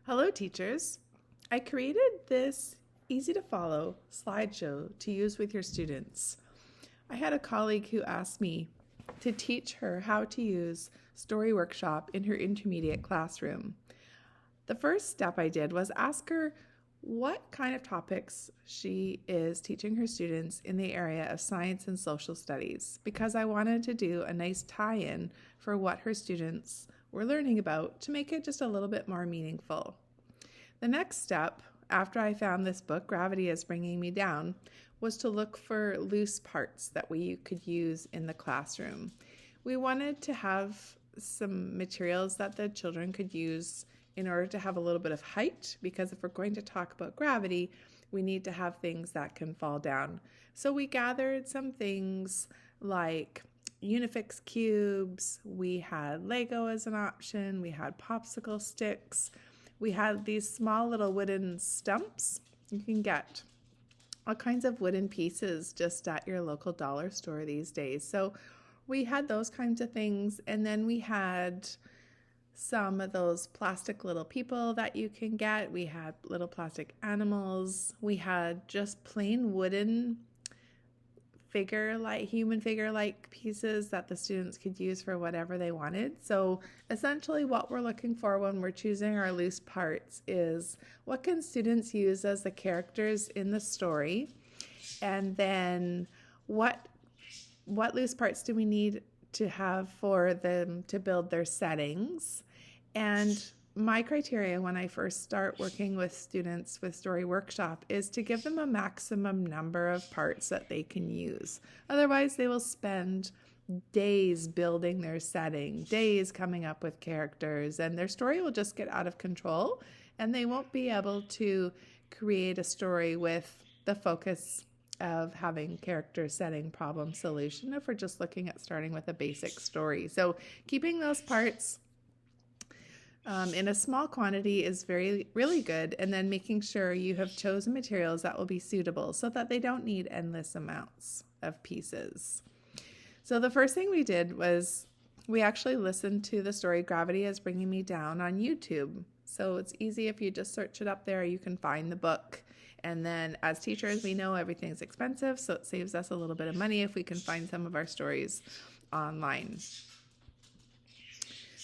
Hello, teachers. I created this easy to follow slideshow to use with your students. I had a colleague who asked me to teach her how to use Story Workshop in her intermediate classroom. The first step I did was ask her what kind of topics she is teaching her students in the area of science and social studies, because I wanted to do a nice tie-in for what her students were learning about to make it just a little bit more meaningful. The next step, after I found this book, Gravity is Bringing Me Down, was to look for loose parts that we could use in the classroom. We wanted to have some materials that the children could use in order to have a little bit of height, because if we're going to talk about gravity, we need to have things that can fall down. So we gathered some things like Unifix cubes, we had Lego as an option, we had popsicle sticks, we had these small little wooden stumps. You can get all kinds of wooden pieces just at your local dollar store these days. So we had those kinds of things, and then we had some of those plastic little people that you can get. We had little plastic animals. We had just plain wooden human figure-like pieces that the students could use for whatever they wanted. So essentially what we're looking for when we're choosing our loose parts is what can students use as the characters in the story, and then what loose parts do we need to have for them to build their settings. And my criteria when I first start working with students with Story Workshop is to give them a maximum number of parts that they can use. Otherwise, they will spend days building their setting, days coming up with characters, and their story will just get out of control, and they won't be able to create a story with the focus of having character setting problem solution if we're just looking at starting with a basic story. So keeping those parts in a small quantity is really good, and then making sure you have chosen materials that will be suitable so that they don't need endless amounts of pieces. So the first thing we did was we actually listened to the story Gravity is Bringing Me Down on YouTube. So it's easy, if you just search it up there, you can find the book. And then as teachers, we know everything's expensive, so it saves us a little bit of money if we can find some of our stories online.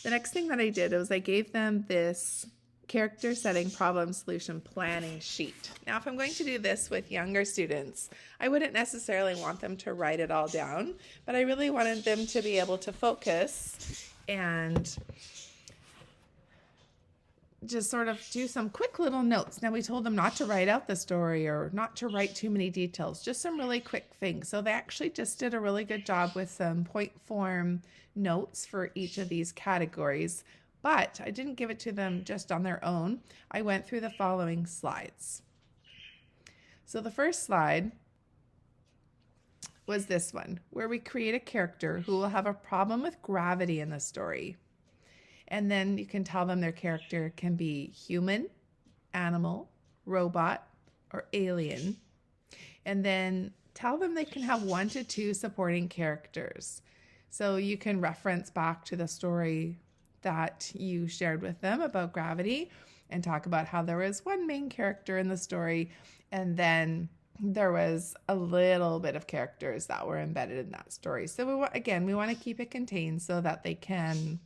The next thing that I did was I gave them this character setting problem solution planning sheet. Now, if I'm going to do this with younger students, I wouldn't necessarily want them to write it all down, but I really wanted them to be able to focus and just sort of do some quick little notes. Now, we told them not to write out the story or not to write too many details, just some really quick things. So they actually just did a really good job with some point form notes for each of these categories, but I didn't give it to them just on their own. I went through the following slides. So the first slide was this one, where we create a character who will have a problem with gravity in the story. And then you can tell them their character can be human, animal, robot, or alien. And then tell them they can have 1 to 2 supporting characters. So you can reference back to the story that you shared with them about gravity and talk about how there was one main character in the story, and then there was a little bit of characters that were embedded in that story. So we want to keep it contained so that they can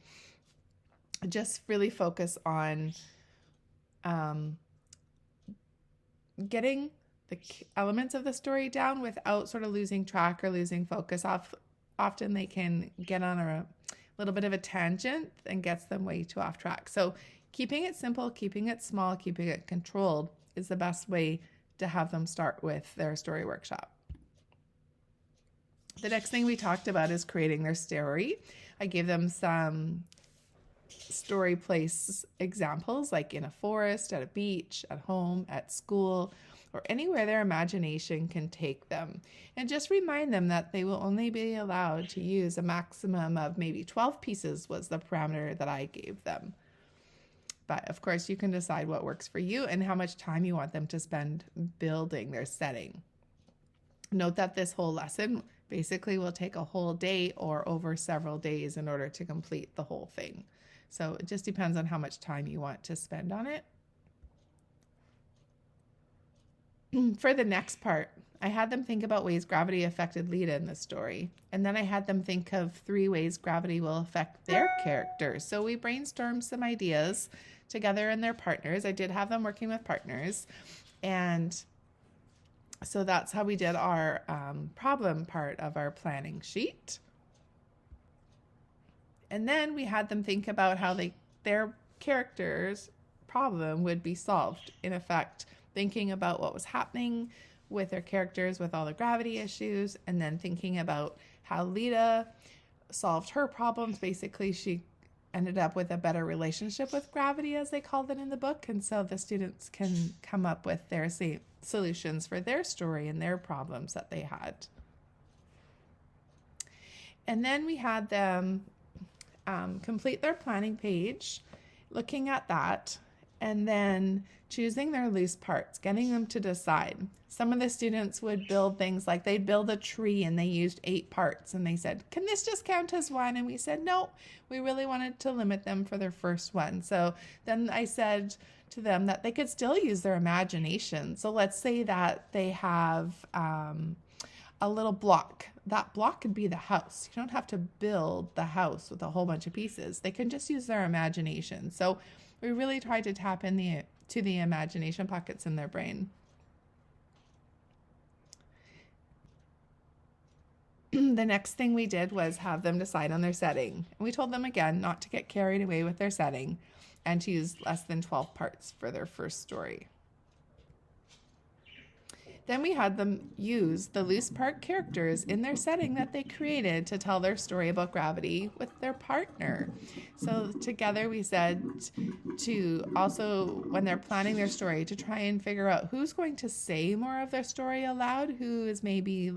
just really focus on getting the elements of the story down without sort of losing track or losing focus. Often they can get on a little bit of a tangent and gets them way too off track. So keeping it simple, keeping it small, keeping it controlled is the best way to have them start with their story workshop. The next thing we talked about is creating their story. I gave them some story place examples, like in a forest, at a beach, at home, at school, or anywhere their imagination can take them. And just remind them that they will only be allowed to use a maximum of maybe 12 pieces was the parameter that I gave them. But of course, you can decide what works for you and how much time you want them to spend building their setting. Note that this whole lesson basically will take a whole day or over several days in order to complete the whole thing. So it just depends on how much time you want to spend on it. for the next part, I had them think about ways gravity affected Lita in the story. And then I had them think of 3 ways gravity will affect their characters. So we brainstormed some ideas together and their partners. I did have them working with partners. And so that's how we did our problem part of our planning sheet. And then we had them think about how their characters' problem would be solved. In effect, thinking about what was happening with their characters with all the gravity issues, and then thinking about how Lita solved her problems. Basically, she ended up with a better relationship with gravity, as they called it in the book. And so the students can come up with their solutions for their story and their problems that they had. And then we had them complete their planning page, looking at that, and then choosing their loose parts, getting them to decide. Some of the students would build things like they'd build a tree and they used 8 parts, and they said, can this just count as one? And we said, no, we really wanted to limit them for their first one. So then I said to them that they could still use their imagination. So let's say that they have a little block. That block could be the house. You don't have to build the house with a whole bunch of pieces. They can just use their imagination. So we really tried to tap in to the imagination pockets in their brain. The next thing we did was have them decide on their setting. And we told them again not to get carried away with their setting and to use less than 12 parts for their first story. Then we had them use the loose part characters in their setting that they created to tell their story about gravity with their partner. So together we said to also, when they're planning their story, to try and figure out who's going to say more of their story aloud, who is maybe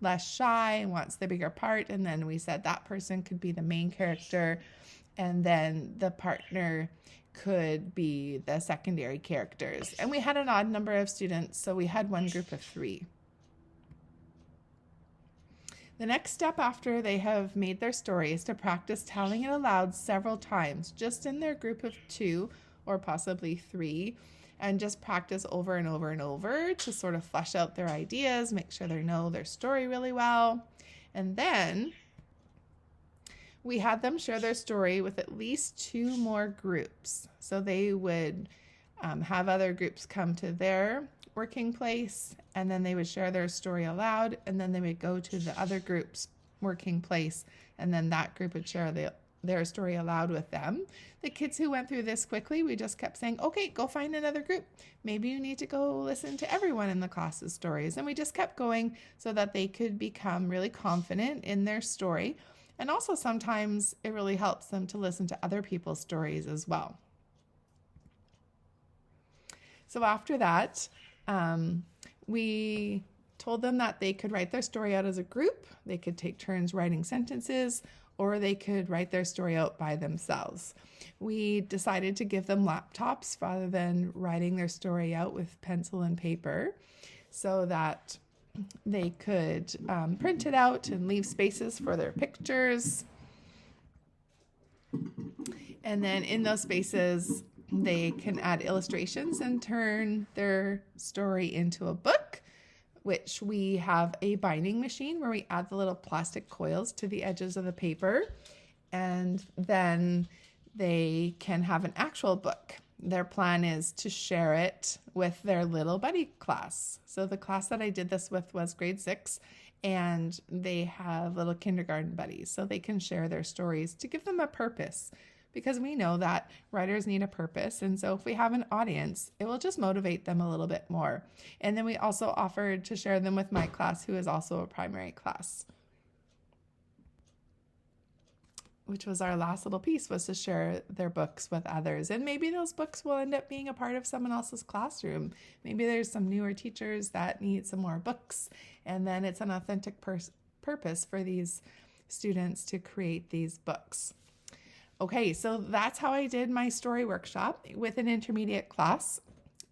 less shy and wants the bigger part. And then we said that person could be the main character, and then the partner could be the secondary characters. And we had an odd number of students, so we had one group of 3. The next step after they have made their story is to practice telling it aloud several times, just in their group of 2 or possibly 3, and just practice over and over and over to sort of flesh out their ideas, make sure they know their story really well. And then we had them share their story with at least 2 more groups. So they would have other groups come to their working place, and then they would share their story aloud, and then they would go to the other group's working place, and then that group would share their story aloud with them. The kids who went through this quickly, we just kept saying, okay, go find another group. Maybe you need to go listen to everyone in the class's stories. And we just kept going so that they could become really confident in their story. And also sometimes it really helps them to listen to other people's stories as well. So after that, we told them that they could write their story out as a group. They could take turns writing sentences, or they could write their story out by themselves. We decided to give them laptops rather than writing their story out with pencil and paper, so that they could print it out and leave spaces for their pictures. And then in those spaces, they can add illustrations and turn their story into a book, which we have a binding machine where we add the little plastic coils to the edges of the paper. And then they can have an actual book. Their plan is to share it with their little buddy class. So the class that I did this with was grade 6, and they have little kindergarten buddies. So they can share their stories to give them a purpose, because we know that writers need a purpose. And so if we have an audience, it will just motivate them a little bit more. And then we also offered to share them with my class, who is also a primary class, which was our last little piece, was to share their books with others. And maybe those books will end up being a part of someone else's classroom. Maybe there's some newer teachers that need some more books, and then it's an authentic purpose for these students to create these books. Okay, so that's how I did my story workshop with an intermediate class.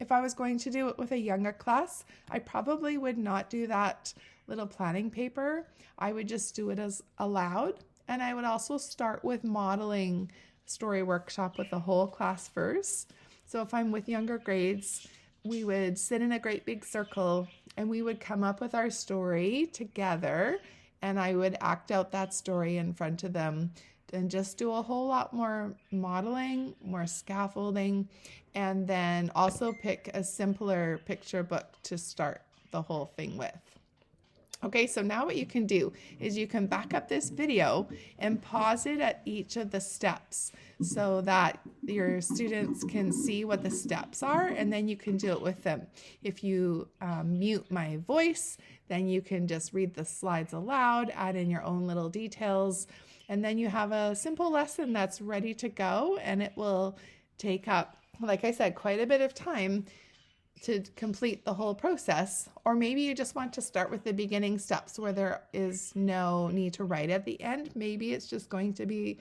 If I was going to do it with a younger class, I probably would not do that little planning paper. I would just do it as aloud. And I would also start with modeling story workshop with the whole class first. So if I'm with younger grades, we would sit in a great big circle and we would come up with our story together, and I would act out that story in front of them and just do a whole lot more modeling, more scaffolding, and then also pick a simpler picture book to start the whole thing with. Okay, so now what you can do is you can back up this video and pause it at each of the steps so that your students can see what the steps are, and then you can do it with them. If you mute my voice, then you can just read the slides aloud, add in your own little details, and then you have a simple lesson that's ready to go, and it will take up, like I said, quite a bit of time to complete the whole process. Or maybe you just want to start with the beginning steps where there is no need to write at the end. Maybe it's just going to be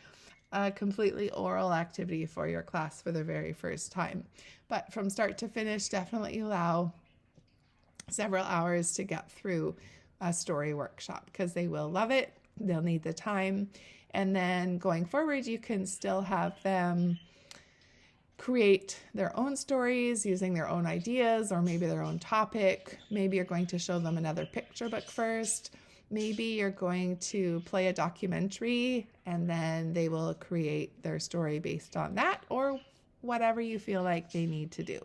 a completely oral activity for your class for the very first time. But from start to finish, definitely allow several hours to get through a story workshop because they will love it. They'll need the time. And then going forward, you can still have them create their own stories using their own ideas or maybe their own topic. Maybe you're going to show them another picture book first. Maybe you're going to play a documentary and then they will create their story based on that, or whatever you feel like they need to do.